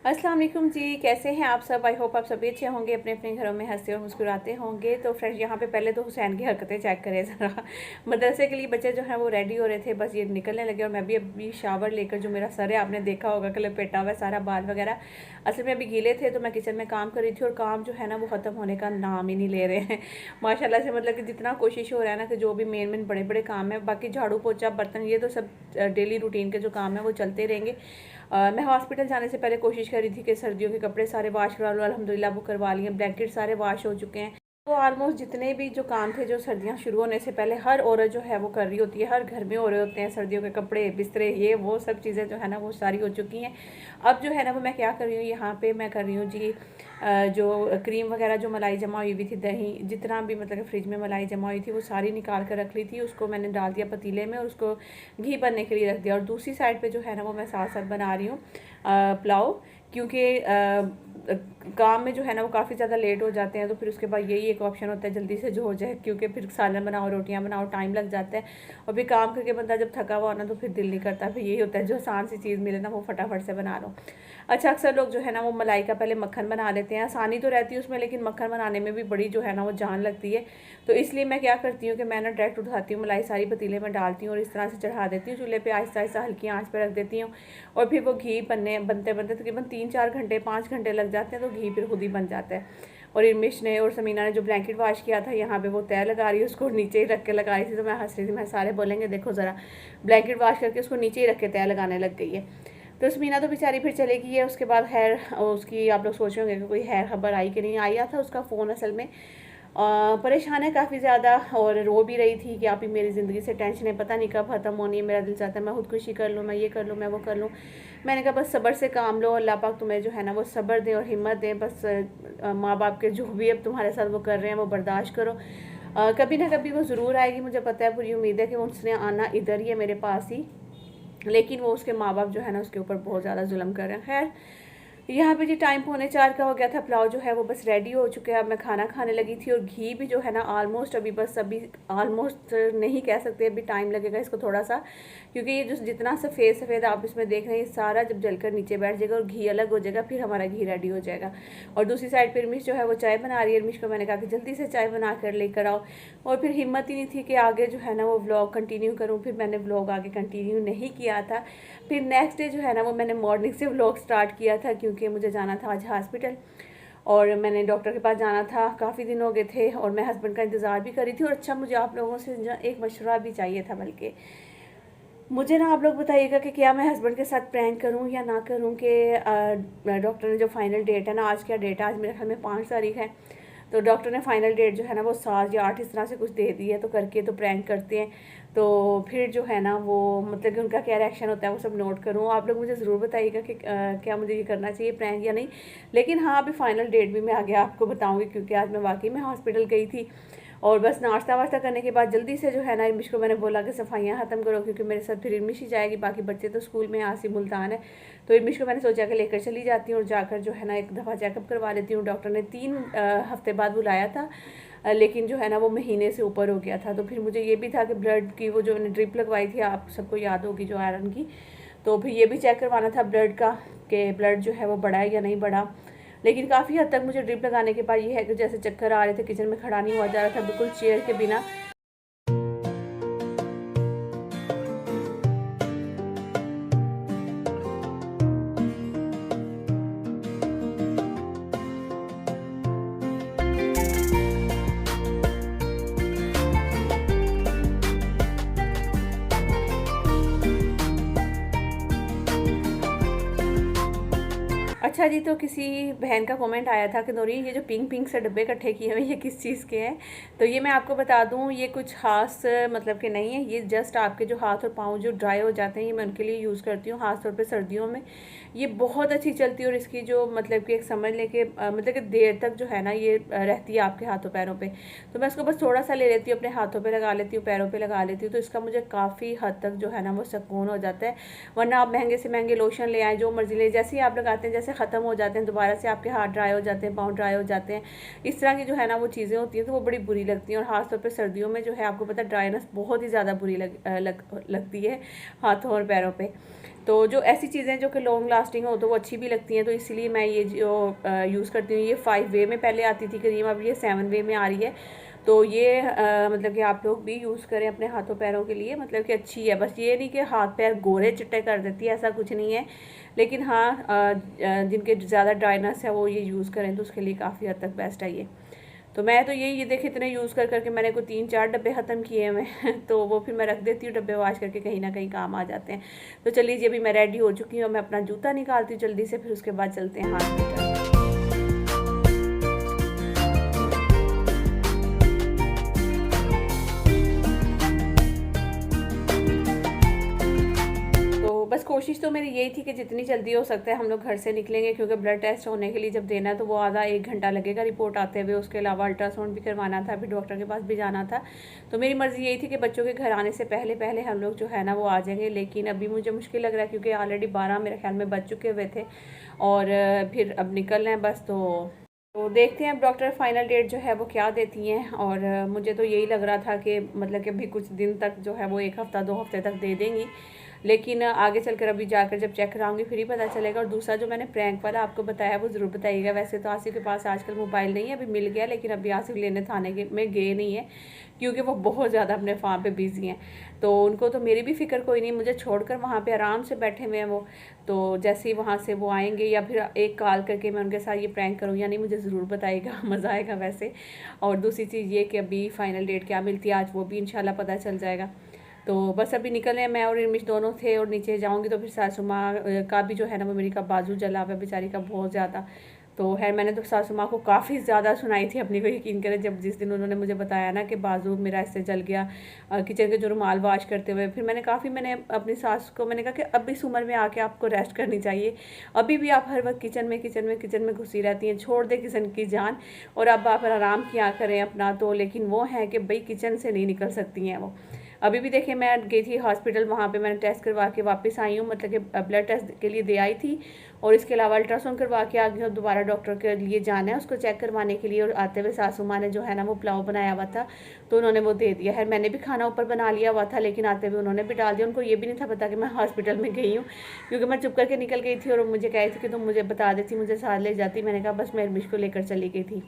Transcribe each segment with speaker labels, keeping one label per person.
Speaker 1: अस्सलाम वालेकुम जी, कैसे हैं आप सब। आई होप आप सभी अच्छे होंगे, अपने अपने घरों में हंसते और मुस्कुराते होंगे। तो फ्रेंड्स, यहाँ पे पहले तो हुसैन की हरकतें चेक करें ज़रा। मदरसे के लिए बच्चे जो हैं वो रेडी हो रहे थे, बस ये निकलने लगे और मैं भी अभी शावर लेकर, जो मेरा सर है आपने देखा होगा कि लपेटा हुआ है सारा, बाल वगैरह असल में अभी गीले थे, तो मैं किचन में काम कर रही थी और काम जो है ना वो ख़त्म होने का नाम ही नहीं ले रहे हैं माशाल्लाह से। मतलब कि जितना कोशिश हो रहा है ना कि जो भी मेन मेन बड़े बड़े काम है, बाकी झाड़ू पोछा बर्तन ये तो सब डेली रूटीन के जो काम है वो चलते रहेंगे। मैं हॉस्पिटल जाने से पहले कोशिश कर रही थी कि सर्दियों के कपड़े सारे वॉश करा लूँ। अल्हम्दुलिल्लाह वो करवा लिए, ब्लैंकेट सारे वॉश हो चुके हैं। तो ऑलमोस्ट जितने भी जो काम थे, जो सर्दियाँ शुरू होने से पहले हर औरत जो है वो कर रही होती है, हर घर में हो रहे होते हैं, सर्दियों के कपड़े बिस्तरे ये वो सब चीज़ें जो है ना वो सारी हो चुकी हैं। अब जो है ना वो मैं क्या कर रही हूँ, यहाँ पे मैं कर रही हूँ जी जो क्रीम वगैरह, जो मलाई जमा हुई हुई थी, दही जितना भी मतलब फ्रिज में मलाई जमा हुई थी वो सारी निकाल कर रख ली थी। उसको मैंने डाल दिया पतीले में और उसको घी बनने के लिए रख दिया। और दूसरी साइड पे जो है ना वो मैं साथ साथ बना रही हूँ पुलाव, क्योंकि काम में जो है ना वो काफ़ी ज़्यादा लेट हो जाते हैं, तो फिर उसके बाद यही एक ऑप्शन होता है जल्दी से जो हो जाए, क्योंकि फिर सालन बनाओ, रोटियां बनाओ, टाइम लग जाता है। और फिर काम करके बंदा जब थका हुआ ना तो फिर दिल नहीं करता, फिर यही होता है जो आसान सी चीज़ मिले ना वो फटाफट से बना लो। अच्छा, अक्सर लोग जो है ना वो मलाई का पहले मक्खन बना लेते हैं, आसानी तो रहती है उसमें, लेकिन मक्खन बनाने में भी बड़ी जो है ना वो जान लगती है। तो इसलिए मैं क्या करती हूँ कि मैं ना डायरेक्ट उठाती हूँ मलाई, सारी पतीले में डालती हूँ और इस तरह से चढ़ा देती हूँ चूल्हे पे, आहिस्ता आहिस्ता हल्की आंच पे रख देती हूँ। और फिर वो घी बनते बनते तकरीबन 3-4 घंटे 5 घंटे लग जाते हैं, तो घी फिर खुद ही बन जाता है। और इर्मिश ने और समीना ने जो ब्लैंकेट वॉश किया था, यहाँ पे वो तय लगा रही है, उसको नीचे ही रख के लगा रही थी। तो मैं हंस रही थी, मैं सारे बोलेंगे देखो ज़रा, ब्लैंकेट वॉश करके उसको नीचे ही रख के तय लगाने लग गई है। तो समीना तो बेचारी फिर चले गई है। उसके बाद खैर उसकी आप लोग सोच रहे होंगे कि कोई खैर खबर आई कि नहीं। आया था उसका फ़ोन, असल में परेशान है काफ़ी ज़्यादा और रो भी रही थी कि आप ही मेरी ज़िंदगी से टेंशन है, पता नहीं कब ख़त्म होनी है, मेरा दिल चाहता है मैं खुदकुशी कर लूँ, मैं ये कर लूँ, मैं वो कर लूँ। मैंने कहा बस सब्र से काम लो, अल्लाह पाक तुम्हें जो है ना वो सब्र दें और हिम्मत दें। बस माँ बाप के जो भी अब तुम्हारे साथ वो कर रहे हैं वो बर्दाश्त करो। कभी ना कभी वो ज़रूर आएगी, मुझे पता है, पूरी उम्मीद है कि उसने आना इधर ही है मेरे पास ही। लेकिन वो उसके माँ बाप जो है ना उसके ऊपर बहुत ज़्यादा जुल्म कर रहे हैं। खैर, यहाँ पे जी टाइम 3:45 का हो गया था, पुलाव जो है वो बस रेडी हो चुके हैं। अब मैं खाना खाने लगी थी और घी भी जो है ना ऑलमोस्ट अभी ऑलमोस्ट नहीं कह सकते, अभी टाइम लगेगा इसको थोड़ा सा, क्योंकि ये जो जितना सफ़ेद सफ़ेद आप इसमें देख रहे हैं सारा जब जलकर नीचे बैठ जाएगा और घी अलग हो जाएगा, फिर हमारा घी रेडी हो जाएगा। और दूसरी साइड पर इर्मिश जो है वो चाय बना रही है। इर्मिश को मैंने कहा कि जल्दी से चाय बना कर लेकर आओ, और फिर हिम्मत ही नहीं थी कि आगे जो है ना वो व्लॉग कंटिन्यू करूँ। फिर मैंने व्लॉग आगे कंटिन्यू नहीं किया था। फिर नेक्स्ट डे जो है ना वो मैंने मॉर्निंग से व्लॉग स्टार्ट किया था, क्योंकि मुझे जाना था आज हॉस्पिटल और मैंने डॉक्टर के पास जाना था। काफ़ी दिन हो गए थे और मैं हस्बैंड का इंतज़ार भी कर रही थी। और अच्छा, मुझे आप लोगों से एक मशवरा भी चाहिए था, बल्कि मुझे ना आप लोग बताइएगा कि क्या मैं हस्बैंड के साथ प्रैंक करूं या ना करूं। कि डॉक्टर ने जो फाइनल डेट है ना, आज क्या डेट है, आज मेरे ख्याल में 5 तारीख है, तो डॉक्टर ने फाइनल डेट जो है ना वो 7 या 8 इस तरह से कुछ दे दी है। तो करके तो प्रैंक करते हैं, तो फिर जो है ना वो मतलब कि उनका क्या रिएक्शन होता है वो सब नोट करूँ। आप लोग मुझे ज़रूर बताइएगा कि क्या मुझे ये करना चाहिए प्रैंक या नहीं। लेकिन हाँ, अभी फाइनल डेट भी मैं आगे आपको बताऊँगी, क्योंकि आज मैं वाकई में हॉस्पिटल गई थी। और बस नाश्ता वाश्ता करने के बाद जल्दी से जो है ना इर्मिश को मैंने बोला कि सफाइयाँ ख़त्म करो, क्योंकि मेरे साथ फिर इर्मिश ही जाएगी, बाकी बच्चे तो स्कूल में आसिम मुल्तान है। तो इर्मिश को मैंने सोचा कि लेकर चली जाती हूँ और जाकर जो है ना एक दफ़ा चेकअप करवा लेती हूँ। डॉक्टर ने 3 हफ्ते बाद बुलाया था, लेकिन जो है ना वो महीने से ऊपर हो गया था। तो फिर मुझे ये भी था कि ब्लड की वो जो मैंने ड्रिप लगवाई थी, आप सबको याद होगी, जो आयरन की, तो फिर ये भी चेक करवाना था ब्लड का, कि ब्लड जो है वो बढ़ा है या नहीं बढ़ा। लेकिन काफ़ी हद तक मुझे ड्रिप लगाने के बाद ये है कि जैसे चक्कर आ रहे थे, किचन में खड़ा नहीं हुआ जा रहा था बिल्कुल चेयर के बिना। अच्छा जी, तो किसी बहन का कमेंट आया था कि नूरीन ये जो पिंक पिंक से डब्बे इकट्ठे किए हुए ये किस चीज़ के हैं। तो ये मैं आपको बता दूं, ये कुछ खास मतलब कि नहीं है, ये जस्ट आपके जो हाथ और पाँव जो ड्राई हो जाते हैं, ये मैं उनके लिए यूज़ करती हूँ, खास तौर पे सर्दियों में ये बहुत अच्छी चलती है। और इसकी जो मतलब कि एक समझ लें कि मतलब कि देर तक जो है ना ये रहती है आपके हाथों पैरों पर। तो मैं इसको बस थोड़ा सा ले लेती हूँ, अपने हाथों पर लगा लेती हूँ, पैरों पर लगा लेती हूँ, तो इसका मुझे काफ़ी हद तक जो है ना वो सुकून हो जाता है। वरना आप महंगे से महंगे लोशन ले आए, जो मर्जी ले, जैसे ही आप लगाते हैं जैसे ख़त्म हो जाते हैं, दोबारा से आपके हाथ ड्राई हो जाते हैं, पाँव ड्राई हो जाते हैं। इस तरह की जो है ना वो चीज़ें होती हैं, तो वो बड़ी बुरी लगती हैं। और ख़ासतौर पर सर्दियों में जो है आपको पता है ड्राइनेस बहुत ही ज़्यादा बुरी लगती है हाथों और पैरों पे। तो जो ऐसी चीज़ें जो कि लॉन्ग लास्टिंग हो तो वो अच्छी भी लगती हैं, तो इसलिए मैं ये जो यूज़ करती हूँ। ये 5 वे में पहले आती थी क्रीम, अब ये 7 वे में आ रही है। तो ये मतलब कि आप लोग भी यूज़ करें अपने हाथों पैरों के लिए, मतलब कि अच्छी है। बस ये नहीं कि हाथ पैर गोरे चिट्टे कर देती है, ऐसा कुछ नहीं है। लेकिन हाँ, जिनके ज़्यादा ड्राइनेस है वो ये यूज़ करें तो उसके लिए काफ़ी हद तक बेस्ट है ये। तो मैं तो ये देखे इतने यूज़ कर करके मैंने को 3-4 डब्बे ख़त्म किए हैं तो वो फिर मैं रख देती हूँ, डब्बे वॉश करके कहीं ना कहीं काम आ जाते हैं। तो चलिए जी, अभी मैं रेडी हो चुकी हूँ, मैं अपना जूता निकालती हूँ जल्दी से, फिर उसके बाद चलते हैं हॉस्पिटल। बस कोशिश तो मेरी यही थी कि जितनी जल्दी हो सकता है हम लोग घर से निकलेंगे, क्योंकि ब्लड टेस्ट होने के लिए जब देना है तो वो आधा 1 घंटा लगेगा रिपोर्ट आते हुए। उसके अलावा अल्ट्रासाउंड भी करवाना था, फिर डॉक्टर के पास भी जाना था। तो मेरी मर्ज़ी यही थी कि बच्चों के घर आने से पहले पहले हम लोग जो है ना वो आ जाएंगे। लेकिन अभी मुझे मुश्किल लग रहा है, क्योंकि ऑलरेडी 12 मेरे ख्याल में बज चुके हुए थे और फिर अब निकल रहे हैं बस। तो देखते हैं अब डॉक्टर फाइनल डेट जो है वो क्या देती हैं। और मुझे तो यही लग रहा था कि मतलब कि अभी कुछ दिन तक जो है वो 1 हफ़्ता 2 हफ्ते तक दे देंगी, लेकिन आगे चलकर अभी जाकर जब चेक कराऊंगी फिर ही पता चलेगा। और दूसरा जो मैंने प्रैंक वाला आपको बताया वो ज़रूर बताइएगा। वैसे तो आसिफ के पास आजकल मोबाइल नहीं है, अभी मिल गया, लेकिन अभी आसिफ लेने थाने में गए नहीं है, क्योंकि वो बहुत ज़्यादा अपने फार्म पे बिजी हैं। तो उनको तो मेरी भी फ़िक्र कोई नहीं, मुझे छोड़कर वहाँ पे आराम से बैठे हुए हैं वो। तो जैसे ही वहाँ से वो आएंगे या फिर एक कॉल करके मैं उनके साथ ये प्रैंक करूँ या नहीं, मुझे ज़रूर बताइएगा, मज़ा आएगा वैसे। और दूसरी चीज़ ये कि अभी फ़ाइनल डेट क्या मिलती है आज, वो भी इंशाल्लाह पता चल जाएगा। तो बस अभी निकल रहे हैं, मैं और इरमिश दोनों थे। और नीचे जाऊंगी तो फिर सासू माँ का भी जो है ना वो मेरी का बाजू जला हुआ है बेचारी का बहुत ज़्यादा। तो है, मैंने तो सासू माँ को काफ़ी ज़्यादा सुनाई थी अपनी को, यकीन करें, जब जिस दिन उन्होंने मुझे बताया ना कि बाजू मेरा इससे जल गया किचन के जो रुमाल वाश करते हुए। फिर मैंने अपनी सास को मैंने कहा कि अब इस उम्र में आके आपको रेस्ट करनी चाहिए, अभी भी आप हर वक्त किचन में घुसी रहती हैं, छोड़ दे किचन की जान और अब आप आराम किया करें अपना। तो लेकिन वो है कि भाई किचन से नहीं निकल सकती हैं वो। अभी भी देखिए, मैं गई थी हॉस्पिटल, वहाँ पे मैंने टेस्ट करवा के वापस आई हूँ, मतलब कि ब्लड टेस्ट के लिए दे आई थी और इसके अलावा अल्ट्रासाउंड करवा के आ गई हूँ। दोबारा डॉक्टर के लिए जाना है उसको चेक करवाने के लिए। और आते हुए सासू माँ ने जो है ना वो पुलाव बनाया हुआ था तो उन्होंने वो दे दिया है। मैंने भी खाना ऊपर बना लिया हुआ था, लेकिन आते हुए उन्होंने भी डाल दिया। उनको ये भी नहीं था पता कि मैं हॉस्पिटल में गई हूँ, क्योंकि मैं चुप करके निकल गई थी और मुझे कही थी कि तुम मुझे बता देती, मुझे साथ ले जाती। मैंने कहा बस मैं इरमिश को लेकर चली गई थी।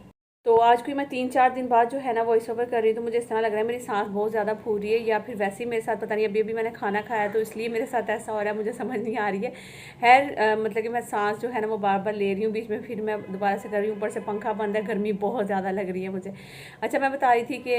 Speaker 1: तो आज कोई मैं 3-4 दिन बाद जो है ना वॉइस ओवर कर रही हूँ, तो मुझे इस तरह लग रहा है मेरी सांस बहुत ज़्यादा फूल रही है, या फिर वैसे ही मेरे साथ पता नहीं, अभी मैंने खाना खाया तो इसलिए मेरे साथ ऐसा हो रहा है, मुझे समझ नहीं आ रही है। मतलब कि मैं सांस जो है ना वो बार बार ले रही हूँ, बीच में फिर मैं दोबारा से कर रही हूँ, ऊपर से पंखा बंद है, गर्मी बहुत ज़्यादा लग रही है मुझे। अच्छा, मैं बता रही थी कि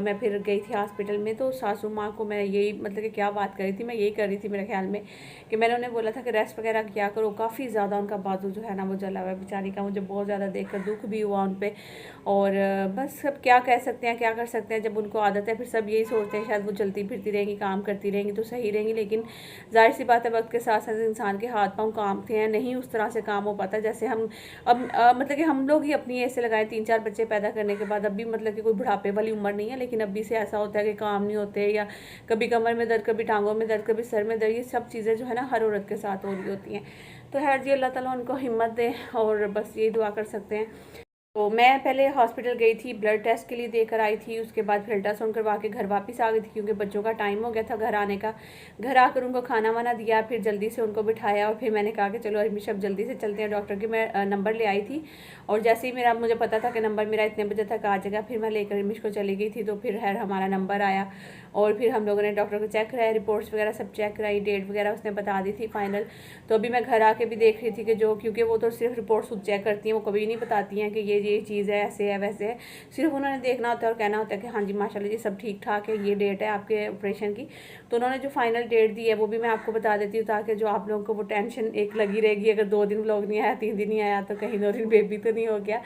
Speaker 1: मैं फिर गई थी हॉस्पिटल में, तो सासू माँ को मैं यही मतलब कि क्या बात कर रही थी, मैं यही कर रही थी मेरे ख्याल में कि मैंने उन्हें बोला था कि रेस्ट वगैरह किया करो। काफ़ी ज़्यादा उनका बाजू जो है ना वो जला हुआ है बेचारी का, मुझे बहुत ज़्यादा देख कर दुख भी हुआ उन पर। और बस सब क्या कह सकते हैं, क्या कर सकते हैं, जब उनको आदत है फिर सब यही सोचते हैं शायद वो चलती फिरती रहेंगी, काम करती रहेंगी तो सही रहेंगी। लेकिन जाहिर सी बात है, वक्त के साथ साथ इंसान के हाथ पाँव कामते हैं, नहीं उस तरह से काम हो पाता जैसे हम अब मतलब कि हम लोग ही अपनी ऐसे लगाए 3-4 बच्चे पैदा करने के बाद। अभी मतलब कि कोई बुढ़ापे वाली उम्र नहीं है, लेकिन अभी से ऐसा होता है कि काम नहीं होते, या कभी कमर में दर्द, कभी टांगों में दर्द, कभी सर में दर्द, ये सब चीज़ें जो है ना हर औरत के साथ हो रही होती हैं। तो खैर जी, अल्लाह ताला उनको हिम्मत दे और बस यही दुआ कर सकते हैं। तो मैं पहले हॉस्पिटल गई थी, ब्लड टेस्ट के लिए देकर आई थी, उसके बाद फिर अल्ट्रासाउंड करवा के घर वापस आ गई थी, क्योंकि बच्चों का टाइम हो गया था घर आने का। घर आकर उनको खाना वाना दिया, फिर जल्दी से उनको बिठाया और फिर मैंने कहा कि चलो अरमिश अब जल्दी से चलते हैं डॉक्टर के। मैं नंबर ले आई थी और जैसे ही मुझे पता था कि नंबर मेरा इतने बजे तक आ जाएगा, फिर मैं लेकर अरमिश को चली गई थी। तो फिर हमारा नंबर आया और फिर हम लोगों ने डॉक्टर को चेक कराया, रिपोर्ट्स वगैरह सब चेक कराई, डेट वगैरह उसने बता दी थी फाइनल। तो अभी मैं घर आके भी देख रही थी कि क्योंकि वो तो सिर्फ रिपोर्ट्स चेक करती हैं, वो कभी नहीं बताती हैं कि ये चीज़ है, ऐसे है वैसे है। सिर्फ उन्होंने देखना होता है और कहना होता है कि हाँ जी माशाल्लाह जी सब ठीक ठाक है, ये डेट है आपके ऑपरेशन की। तो उन्होंने जो फाइनल डेट दी है वो भी मैं आपको बता देती हूँ, ताकि जो आप लोगों को वो टेंशन एक लगी रहेगी, अगर 2 दिन व्लॉग नहीं आया, 3 दिन नहीं आया तो कहीं 2 दिन बेबी तो नहीं हो गया।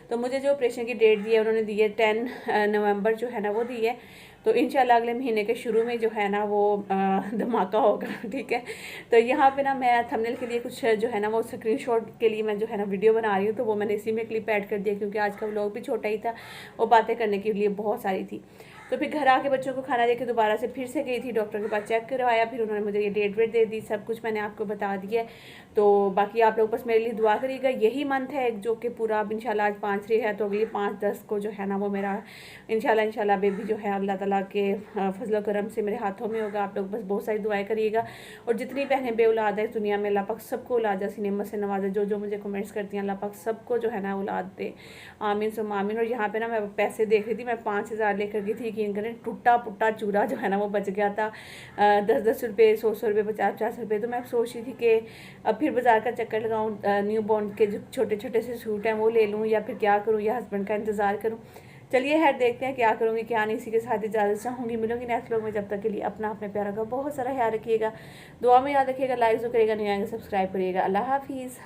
Speaker 1: तो मुझे जो ऑपरेशन की डेट दी है उन्होंने दी है 10 नवंबर जो है ना वो दी है। तो इंशाल्लाह अगले महीने के शुरू में जो है ना वो धमाका होगा, ठीक है। तो यहाँ पे ना मैं थंबनेल के लिए कुछ जो है ना वो स्क्रीनशॉट के लिए मैं जो है ना वीडियो बना रही हूँ, तो वो मैंने इसी में क्लिप ऐड कर दिया, क्योंकि आज का व्लॉग भी छोटा ही था, वो बातें करने के लिए बहुत सारी थी। तो फिर घर आके बच्चों को खाना दे के दोबारा से फिर से गई थी डॉक्टर के पास, चेक करवाया, फिर उन्होंने मुझे ये डेट वेट दे दी, सब कुछ मैंने आपको बता दिया है। तो बाकी आप लोग बस मेरे लिए दुआ करिएगा। यही मंथ है जो कि पूरा अब इंशाल्लाह आज 5 है, तो अगली 5-10 को जो है ना वो मेरा इंशाल्लाह बेबी जो है अल्लाह ताला के फजल करम से मेरे हाथों में होगा। आप लोग बस बहुत सारी दुआएं करिएगा। और जितनी बहनें बे औलाद है इस दुनिया में, अल्लाह पाक सबको औलाद जैसी नेमत से नवाजे। जो जो मुझे कमेंट्स करती हैं, अल्लाह पाक सबको जो है ना औलाद दे, आमीन सुम आमीन। और यहाँ पे ना मैं पैसे देख रही थी, मैं 5,000 लेकर गई थी, यकीन करें टूटा पुट्टा चूरा जो है ना वो बच गया था। 10-10 रुपये, 100-100 रुपये, 50-50 रुपये। तो मैं सोच रही थी कि अब फिर बाज़ार का चक्कर लगाऊँ, न्यू बॉर्न के जो छोटे छोटे से सूट हैं वो ले लूँ, या फिर क्या करूँ, या हस्बैंड का इंतज़ार करूँ। चलिए खैर देखते हैं क्या करूँगी क्या नहीं। इसी के साथ इजाज़त चाहूँगी, मिलूंगी नेक्स्ट व्लॉग में। जब तक के लिए अपने प्यारा का बहुत सारा ख्याल रखिएगा, दुआ में याद रखिएगा, लाइक जो करेगा नहीं आएगा सब्सक्राइब करिएगा। अल्लाह हाफिज़।